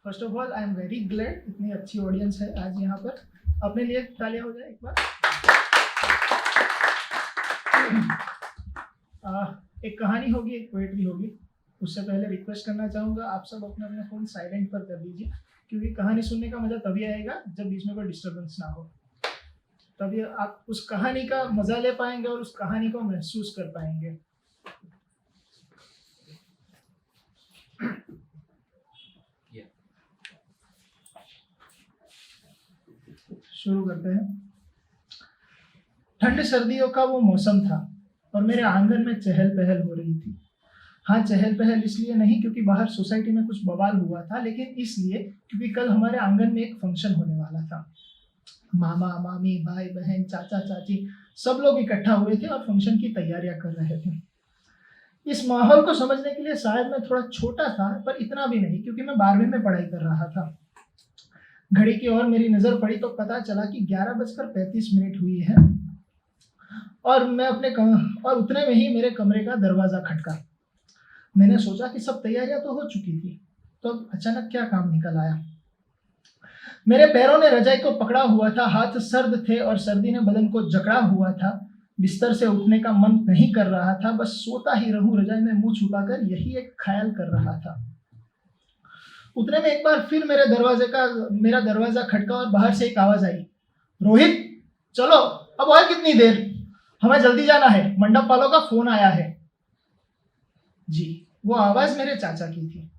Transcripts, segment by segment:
First of all I am very glad इतनी अच्छी audience है आज यहाँ पर। अपने लिए तालियां हो जाए एक बार। एक कहानी होगी, एक पोएट्री होगी। उससे पहले रिक्वेस्ट करना चाहूँगा आप सब अपने अपने फ़ोन साइलेंट पर कर दीजिए, क्योंकि कहानी सुनने का मज़ा तभी आएगा जब बीच में कोई डिस्टर्बेंस ना हो। तभी आप उस कहानी का मज़ा ले पाएंगे और उस कहानी को महसूस कर पाएंगे। शुरू करते हैं। ठंड सर्दियों का वो मौसम था और मेरे आंगन में चहल पहल हो रही थी। हाँ, चहल पहल इसलिए नहीं क्योंकि बाहर सोसाइटी में कुछ बवाल हुआ था, लेकिन इसलिए क्योंकि कल हमारे आंगन में एक फंक्शन होने वाला था। मामा मामी, भाई बहन, चाचा चाची सब लोग इकट्ठा हुए थे और फंक्शन की तैयारियां कर रहे थे। इस माहौल को समझने के लिए शायद मैं थोड़ा छोटा था, पर इतना भी नहीं, क्योंकि मैं 12वीं में पढ़ाई कर रहा था। घड़ी की ओर मेरी नजर पड़ी तो पता चला कि 11:35 हुई है और और उतने में ही मेरे कमरे का दरवाजा खटका। मैंने सोचा कि सब तैयारियां तो हो चुकी थी, तो अचानक क्या काम निकल आया। मेरे पैरों ने रजाई को पकड़ा हुआ था, हाथ सर्द थे और सर्दी ने बदन को जकड़ा हुआ था। बिस्तर से उठने का मन नहीं कर रहा था, बस सोता ही रहूं रजाई में मुंह छुपाकर, यही एक ख्याल कर रहा था। उतने में एक बार फिर मेरा दरवाजा खटका और बाहर से एक आवाज आई, रोहित चलो, अब और कितनी देर, हमें जल्दी जाना है, मंडप वालों का फोन आया है। जी, वो आवाज मेरे चाचा की थी।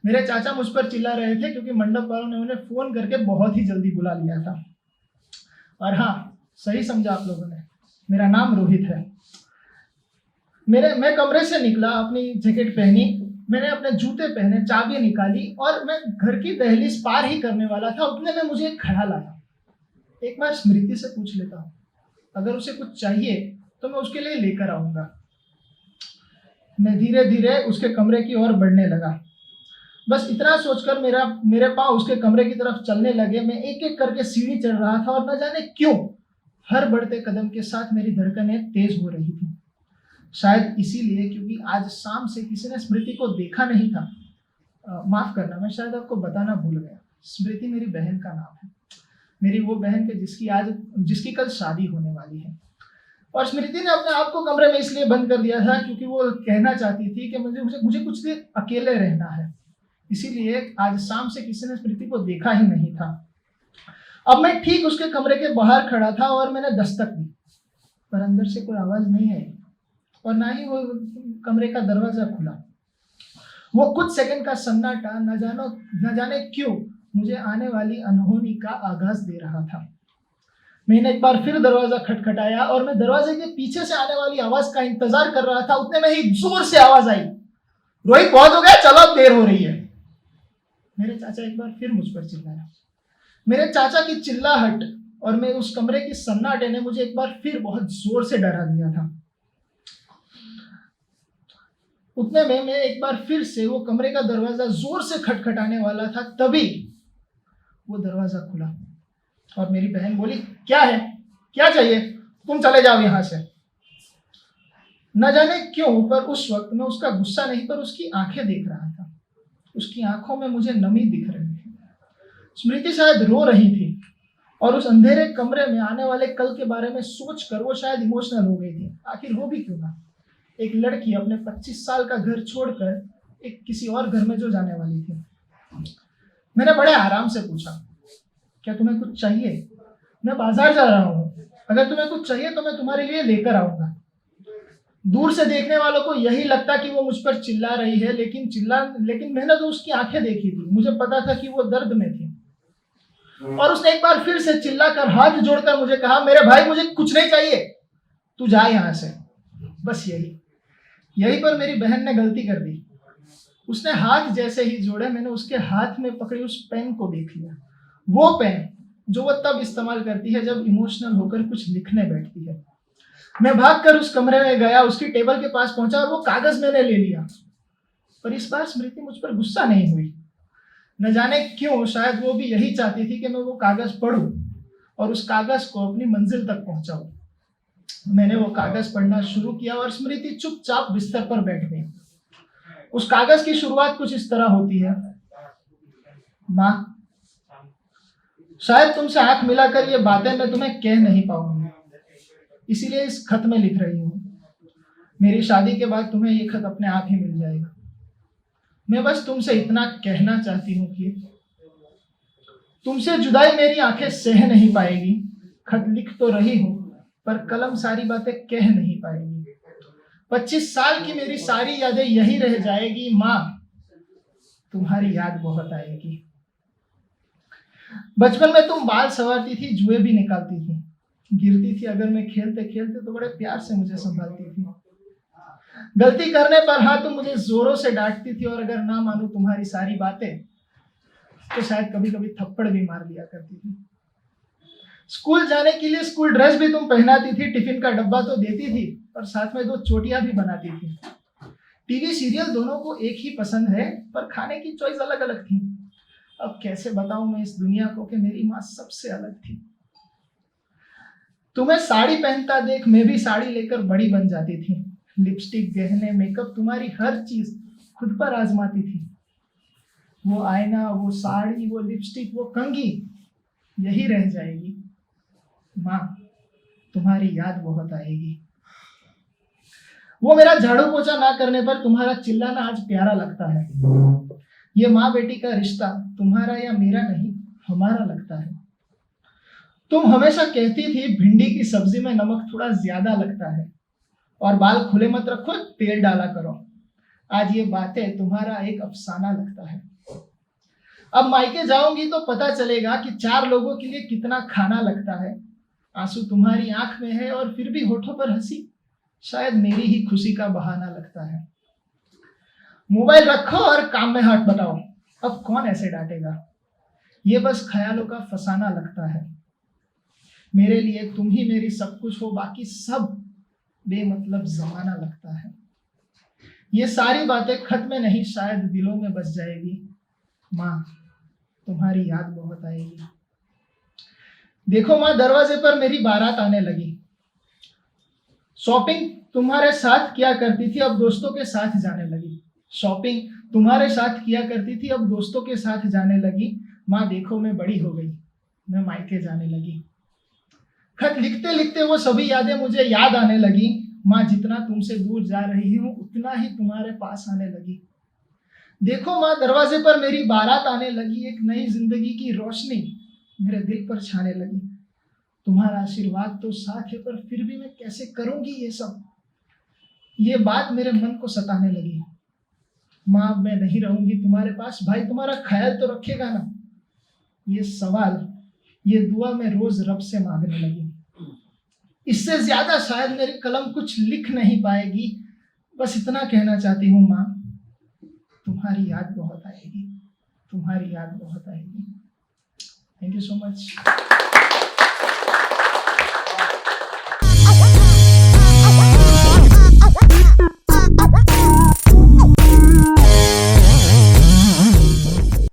मेरे चाचा मुझ पर चिल्ला रहे थे क्योंकि मंडप वालों ने उन्हें फोन करके बहुत ही जल्दी बुला लिया था। और हाँ, सही समझा आप लोगों ने, मेरा नाम रोहित है। मैं कमरे से निकला, अपनी जैकेट पहनी, मैंने अपने जूते पहने, चाबी निकाली और मैं घर की दहलीज पार ही करने वाला था। उतने में मुझे एक ख्याल आया, एक बार स्मृति से पूछ लेता हूँ, अगर उसे कुछ चाहिए तो मैं उसके लिए लेकर आऊंगा। मैं धीरे धीरे उसके कमरे की ओर बढ़ने लगा। बस इतना सोचकर मेरे पाँव उसके कमरे की तरफ चलने लगे। मैं एक एक करके सीढ़ी चढ़ रहा था और न जाने क्यों हर बढ़ते कदम के साथ मेरी धड़कनें तेज हो रही थी। शायद इसीलिए क्योंकि आज शाम से किसी ने स्मृति को देखा नहीं था। माफ करना, मैं शायद आपको बताना भूल गया, स्मृति मेरी बहन का नाम है। मेरी वो बहन के जिसकी कल शादी होने वाली है। और स्मृति ने अपने आप को कमरे में इसलिए बंद कर दिया था क्योंकि वो कहना चाहती थी कि मुझे कुछ देर अकेले रहना है। इसीलिए आज शाम से किसी ने स्मृति को देखा ही नहीं था। अब मैं ठीक उसके कमरे के बाहर खड़ा था और मैंने दस्तक दी, पर अंदर से कोई आवाज नहीं आई और ना ही वो कमरे का दरवाजा खुला। वो कुछ सेकंड का सन्नाटा न जाने क्यों मुझे आने वाली अनहोनी का आगाज दे रहा था। मैंने एक बार फिर दरवाजा खटखटाया और मैं दरवाजे के पीछे से आने वाली आवाज का इंतजार कर रहा था। उतने में ही जोर से आवाज आई, रोहित बहुत हो गया, चलो अब देर हो रही है। मेरे चाचा एक बार फिर मुझ पर चिल्लाया। मेरे चाचा की चिल्लाहट और मैं उस कमरे की सन्नाटे ने मुझे एक बार फिर बहुत जोर से डरा दिया था। उतने में मैं एक बार फिर से वो कमरे का दरवाजा जोर से खटखटाने वाला था, तभी वो दरवाजा खुला और मेरी बहन बोली, क्या है, क्या चाहिए, तुम चले जाओ यहां से। न जाने क्यों, पर उस वक्त मैं उसका गुस्सा नहीं पर उसकी आंखें देख रहा था। उसकी आंखों में मुझे नमी दिख रही थी। स्मृति शायद रो रही थी और उस अंधेरे कमरे में आने वाले कल के बारे में सोचकर वो शायद इमोशनल हो गई थी। आखिर हो भी क्यों ना, एक लड़की अपने 25 साल का घर छोड़कर एक किसी और घर में जो जाने वाली थी। मैंने बड़े आराम से पूछा, क्या तुम्हें कुछ चाहिए? मैं बाजार जा रहा हूँ, अगर तुम्हें कुछ चाहिए तो मैं तुम्हारे लिए लेकर आऊंगा। दूर से देखने वालों को यही लगता कि वो मुझ पर चिल्ला रही है, लेकिन मैंने तो उसकी आंखें देखी थी, मुझे पता था कि वो दर्द में थी। और उसने एक बार फिर से चिल्लाकर हाथ जोड़कर मुझे कहा, मेरे भाई मुझे कुछ नहीं चाहिए, तू जा यहां से। बस यही पर मेरी बहन ने गलती कर दी। उसने हाथ जैसे ही जोड़े, मैंने उसके हाथ में पकड़ी उस पेन को देख लिया। वो पेन जो वो तब इस्तेमाल करती है जब इमोशनल होकर कुछ लिखने बैठती है। मैं भागकर उस कमरे में गया, उसकी टेबल के पास पहुंचा और वो कागज मैंने ले लिया। पर इस बार स्मृति मुझ पर गुस्सा नहीं हुई। न जाने क्यों, शायद वो भी यही चाहती थी कि मैं वो कागज पढूं और उस कागज को अपनी मंजिल तक पहुंचाऊं। मैंने वो कागज पढ़ना शुरू किया और स्मृति चुपचाप बिस्तर पर बैठ गई। उस कागज की शुरुआत कुछ इस तरह होती है, माँ, शायद तुमसे आंख मिलाकर ये बातें मैं तुम्हें कह नहीं पाऊंगी, इसीलिए इस खत में लिख रही हूँ। मेरी शादी के बाद तुम्हें ये खत अपने आप ही मिल जाएगा। मैं बस तुमसे इतना कहना चाहती हूँ कि तुमसे जुदाई मेरी आंखें सह नहीं पाएगी। खत लिख तो रही हूँ, पर कलम सारी बातें कह नहीं पाएगी। 25 साल की मेरी सारी यादें यही रह जाएगी। माँ, तुम्हारी याद बहुत आएगी। बचपन में तुम बाल संवारती थी, जुए भी निकालती थी, गिरती थी अगर मैं खेलते खेलते तो बड़े प्यार से मुझे संभालती थी। गलती करने पर हाँ तुम मुझे जोरों से डांटती थी, और अगर ना मानूं तुम्हारी सारी बातें तो शायद कभी कभी थप्पड़ भी मार दिया करती थी। स्कूल जाने के लिए स्कूल ड्रेस भी तुम पहनाती थी, टिफिन का डब्बा तो देती थी, पर साथ में 2 चोटियां भी बनाती थी। टीवी सीरियल दोनों को एक ही पसंद है, पर खाने की चॉइस अलग अलग थी। अब कैसे बताऊं मैं इस दुनिया को कि मेरी माँ सबसे अलग थी। तुम्हें साड़ी पहनता देख मैं भी साड़ी लेकर बड़ी बन जाती थी। लिपस्टिक, गहने, मेकअप, तुम्हारी हर चीज खुद पर आजमाती थी। वो आईना, वो साड़ी, वो लिपस्टिक, वो कंघी यही रह जाएगी। माँ, तुम्हारी याद बहुत आएगी। वो मेरा झाड़ू पोछा ना करने पर तुम्हारा चिल्लाना आज प्यारा लगता है। ये माँ बेटी का रिश्ता तुम्हारा या मेरा नहीं, हमारा लगता है। तुम हमेशा कहती थी भिंडी की सब्जी में नमक थोड़ा ज्यादा लगता है, और बाल खुले मत रखो, तेल डाला करो। आज ये बातें तुम्हारा एक अफसाना लगता है। अब मायके जाऊंगी तो पता चलेगा कि 4 लोगों के लिए कितना खाना लगता है। आंसू तुम्हारी आंख में है और फिर भी होठों पर हंसी शायद मेरी ही खुशी का बहाना लगता है। मोबाइल रखो और काम में हाथ बटाओ, अब कौन ऐसे डांटेगा। ये बस ख्यालों का फसाना लगता है। मेरे लिए तुम ही मेरी सब कुछ हो, बाकी सब बेमतलब जमाना लगता है। ये सारी बातें खत में नहीं शायद दिलों में बस जाएगी। माँ, तुम्हारी याद बहुत आएगी। देखो माँ, दरवाजे पर मेरी बारात आने लगी। शॉपिंग तुम्हारे साथ किया करती थी, अब दोस्तों के साथ जाने लगी। शॉपिंग तुम्हारे साथ किया करती थी, अब दोस्तों के साथ जाने लगी। माँ देखो, मैं बड़ी हो गई, मैं मायके जाने लगी। खत लिखते लिखते वो सभी यादें मुझे याद आने लगी। माँ, जितना तुमसे दूर जा रही हूँ उतना ही तुम्हारे पास आने लगी। देखो माँ, दरवाजे पर मेरी बारात आने लगी। एक नई जिंदगी की रोशनी मेरे दिल पर छाने लगी। तुम्हारा आशीर्वाद तो साथ है, पर फिर भी मैं कैसे करूंगी ये सब। ये बात मेरे मन को सताने लगी। माँ, अब मैं नहीं रहूंगी तुम्हारे पास, भाई तुम्हारा ख्याल तो रखेगा ना। ये सवाल, ये दुआ मैं रोज रब से मांगने लगी। इससे ज्यादा शायद मेरी कलम कुछ लिख नहीं पाएगी। बस इतना कहना चाहती हूँ माँ, तुम्हारी याद बहुत आएगी, तुम्हारी याद बहुत आएगी। Thank you so much.